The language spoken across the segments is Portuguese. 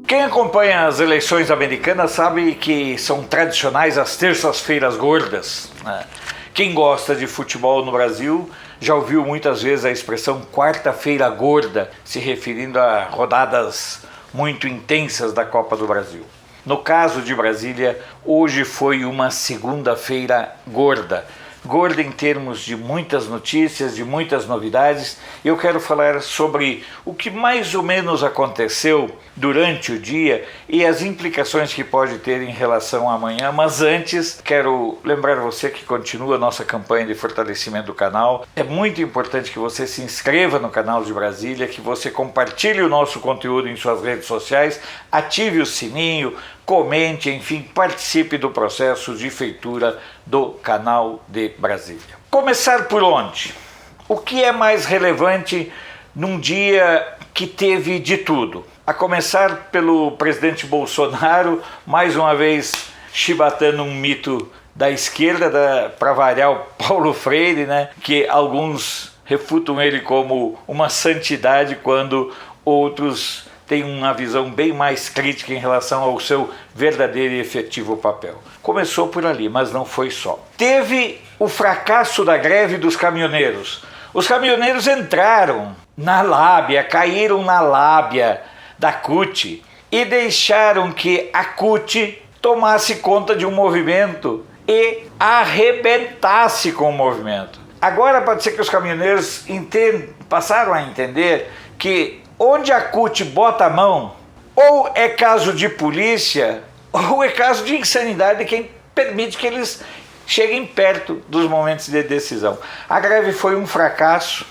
Quem acompanha as eleições americanas sabe que são tradicionais as terças-feiras gordas, né? Quem gosta de futebol no Brasil já ouviu muitas vezes a expressão quarta-feira gorda, se referindo a rodadas muito intensas da Copa do Brasil. No caso de Brasília, hoje foi uma segunda-feira gorda. Gorda em termos de muitas notícias, de muitas novidades. Eu quero falar sobre o que mais ou menos aconteceu durante o dia e as implicações que pode ter em relação a amanhã. Mas antes, quero lembrar você que continua a nossa campanha de fortalecimento do canal. É muito importante que você se inscreva no canal de Brasília, que você compartilhe o nosso conteúdo em suas redes sociais, ative o sininho, comente, enfim, participe do processo de feitura do canal de Brasília. Começar por onde? O que é mais relevante num dia que teve de tudo? A começar pelo presidente Bolsonaro, mais uma vez chibatando um mito da esquerda, para variar o Paulo Freire, né? Que alguns refutam ele como uma santidade, quando outros tem uma visão bem mais crítica em relação ao seu verdadeiro e efetivo papel. Começou por ali, mas não foi só. Teve o fracasso da greve dos caminhoneiros. Os caminhoneiros entraram na lábia, caíram na lábia da CUT e deixaram que a CUT tomasse conta de um movimento e arrebentasse com o movimento. Agora pode ser que os caminhoneiros passaram a entender que onde a CUT bota a mão, ou é caso de polícia, ou é caso de insanidade de quem permite que eles cheguem perto dos momentos de decisão. A greve foi um fracasso.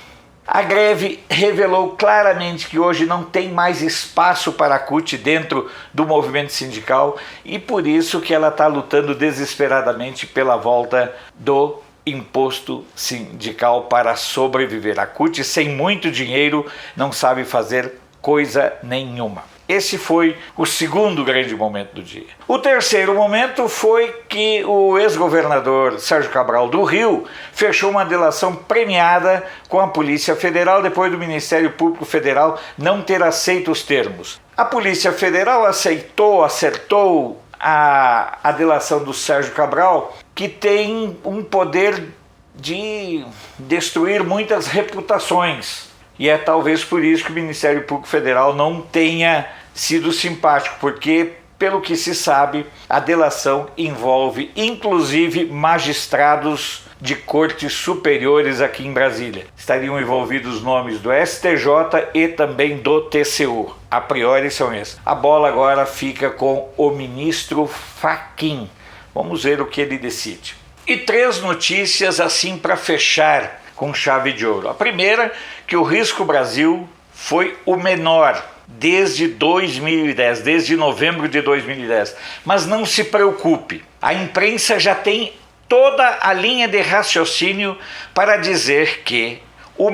A greve revelou claramente que hoje não tem mais espaço para a CUT dentro do movimento sindical e por isso que ela está lutando desesperadamente pela volta do imposto sindical para sobreviver. A CUT, sem muito dinheiro, não sabe fazer coisa nenhuma. Esse foi o segundo grande momento do dia. O terceiro momento foi que o ex-governador Sérgio Cabral do Rio fechou uma delação premiada com a Polícia Federal depois do Ministério Público Federal não ter aceito os termos. A Polícia Federal acertou a delação do Sérgio Cabral, que tem um poder de destruir muitas reputações. E é talvez por isso que o Ministério Público Federal não tenha sido simpático, porque, pelo que se sabe, a delação envolve inclusive magistrados de cortes superiores aqui em Brasília. Estariam envolvidos nomes do STJ e também do TCU. A priori são esses. A bola agora fica com o ministro Fachin. Vamos ver o que ele decide. E três notícias assim para fechar com chave de ouro. A primeira, que o Risco Brasil foi o menor desde 2010, desde novembro de 2010. Mas não se preocupe, a imprensa já tem toda a linha de raciocínio para dizer que o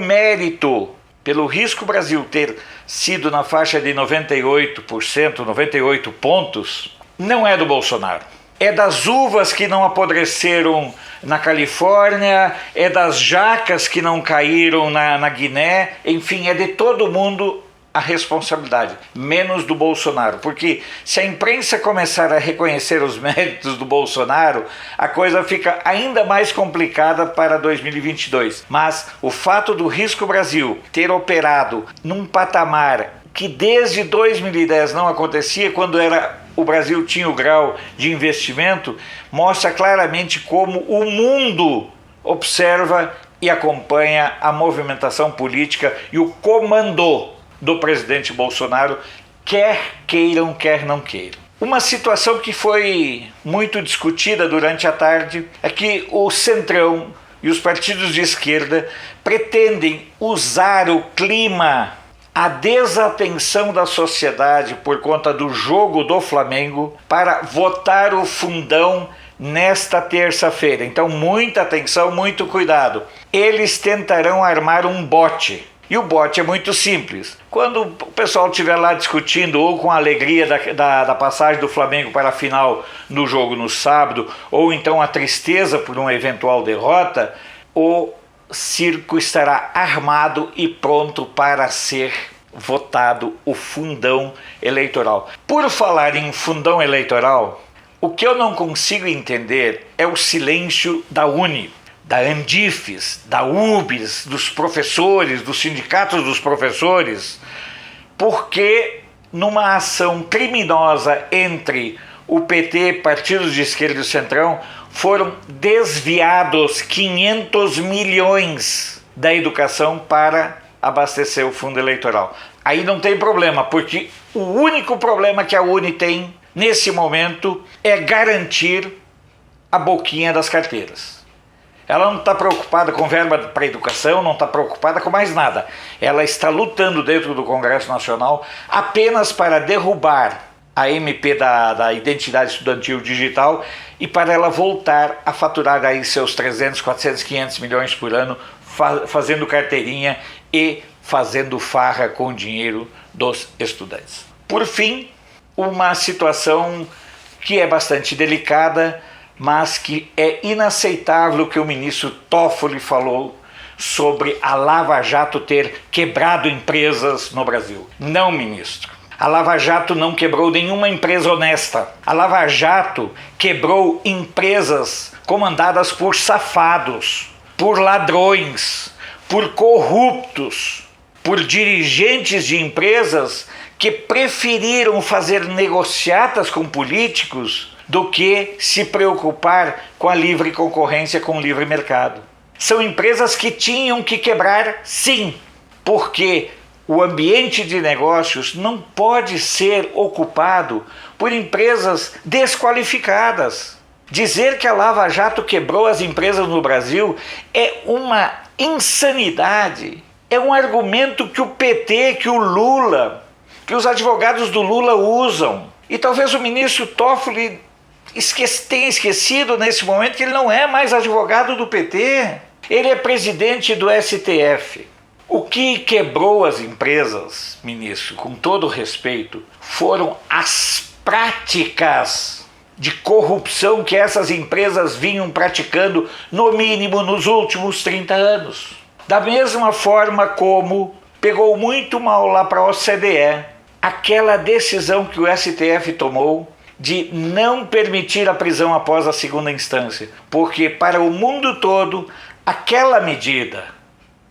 pelo Risco Brasil ter sido na faixa de 98%, 98 pontos, não é do Bolsonaro. É das uvas que não apodreceram na Califórnia, é das jacas que não caíram na Guiné, enfim, é de todo mundo a responsabilidade, menos do Bolsonaro, porque se a imprensa começar a reconhecer os méritos do Bolsonaro, a coisa fica ainda mais complicada para 2022. Mas o fato do Risco Brasil ter operado num patamar que desde 2010 não acontecia, quando o Brasil tinha o grau de investimento, mostra claramente como o mundo observa e acompanha a movimentação política e o comando do presidente Bolsonaro, quer queiram, quer não queiram. Uma situação que foi muito discutida durante a tarde é que o Centrão e os partidos de esquerda pretendem usar o clima, a desatenção da sociedade por conta do jogo do Flamengo para votar o fundão nesta terça-feira. Então, muita atenção, muito cuidado. Eles tentarão armar um bote. E o bote é muito simples. Quando o pessoal estiver lá discutindo, ou com a alegria da passagem do Flamengo para a final no jogo no sábado, ou então a tristeza por uma eventual derrota, o circo estará armado e pronto para ser votado o fundão eleitoral. Por falar em fundão eleitoral, o que eu não consigo entender é o silêncio da UNE, da Andifes, da UBS, dos professores, dos sindicatos dos professores, porque numa ação criminosa entre o PT, partidos de esquerda e o Centrão, foram desviados 500 milhões da educação para abastecer o fundo eleitoral. Aí não tem problema, porque o único problema que a UNE tem nesse momento é garantir a boquinha das carteiras. Ela não está preocupada com verba para educação, não está preocupada com mais nada. Ela está lutando dentro do Congresso Nacional apenas para derrubar a MP da Identidade Estudantil Digital e para ela voltar a faturar aí seus 300, 400, 500 milhões por ano fazendo carteirinha e fazendo farra com o dinheiro dos estudantes. Por fim, uma situação que é bastante delicada, mas que é inaceitável que o ministro Toffoli falou sobre a Lava Jato ter quebrado empresas no Brasil. Não, ministro. A Lava Jato não quebrou nenhuma empresa honesta. A Lava Jato quebrou empresas comandadas por safados, por ladrões, por corruptos, por dirigentes de empresas que preferiram fazer negociatas com políticos do que se preocupar com a livre concorrência, com o livre mercado. São empresas que tinham que quebrar, sim, porque o ambiente de negócios não pode ser ocupado por empresas desqualificadas. Dizer que a Lava Jato quebrou as empresas no Brasil é uma insanidade. É um argumento que o PT, que o Lula, que os advogados do Lula usam. E talvez o ministro Toffoli tenha esquecido nesse momento que ele não é mais advogado do PT. Ele é presidente do STF. O que quebrou as empresas, ministro, com todo respeito, foram as práticas de corrupção que essas empresas vinham praticando, no mínimo, nos últimos 30 anos. Da mesma forma como pegou muito mal lá para a OCDE aquela decisão que o STF tomou de não permitir a prisão após a segunda instância, porque para o mundo todo aquela medida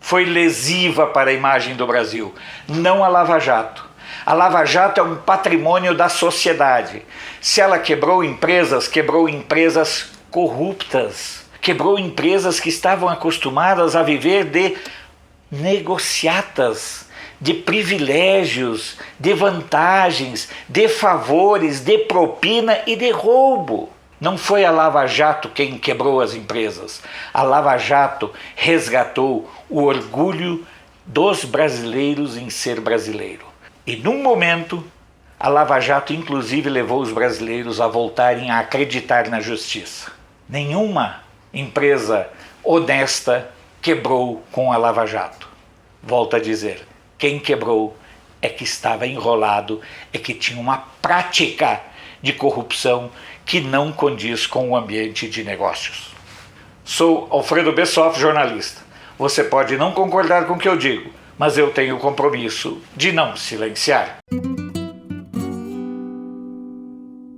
foi lesiva para a imagem do Brasil, não a Lava Jato. A Lava Jato é um patrimônio da sociedade. Se ela quebrou empresas corruptas, quebrou empresas que estavam acostumadas a viver de negociatas, de privilégios, de vantagens, de favores, de propina e de roubo. Não foi a Lava Jato quem quebrou as empresas. A Lava Jato resgatou o orgulho dos brasileiros em ser brasileiro. E num momento, a Lava Jato inclusive levou os brasileiros a voltarem a acreditar na justiça. Nenhuma empresa honesta quebrou com a Lava Jato. Volto a dizer, quem quebrou é que estava enrolado, é que tinha uma prática de corrupção que não condiz com o ambiente de negócios. Sou Alfredo Bessoff, jornalista. Você pode não concordar com o que eu digo, mas eu tenho o compromisso de não silenciar.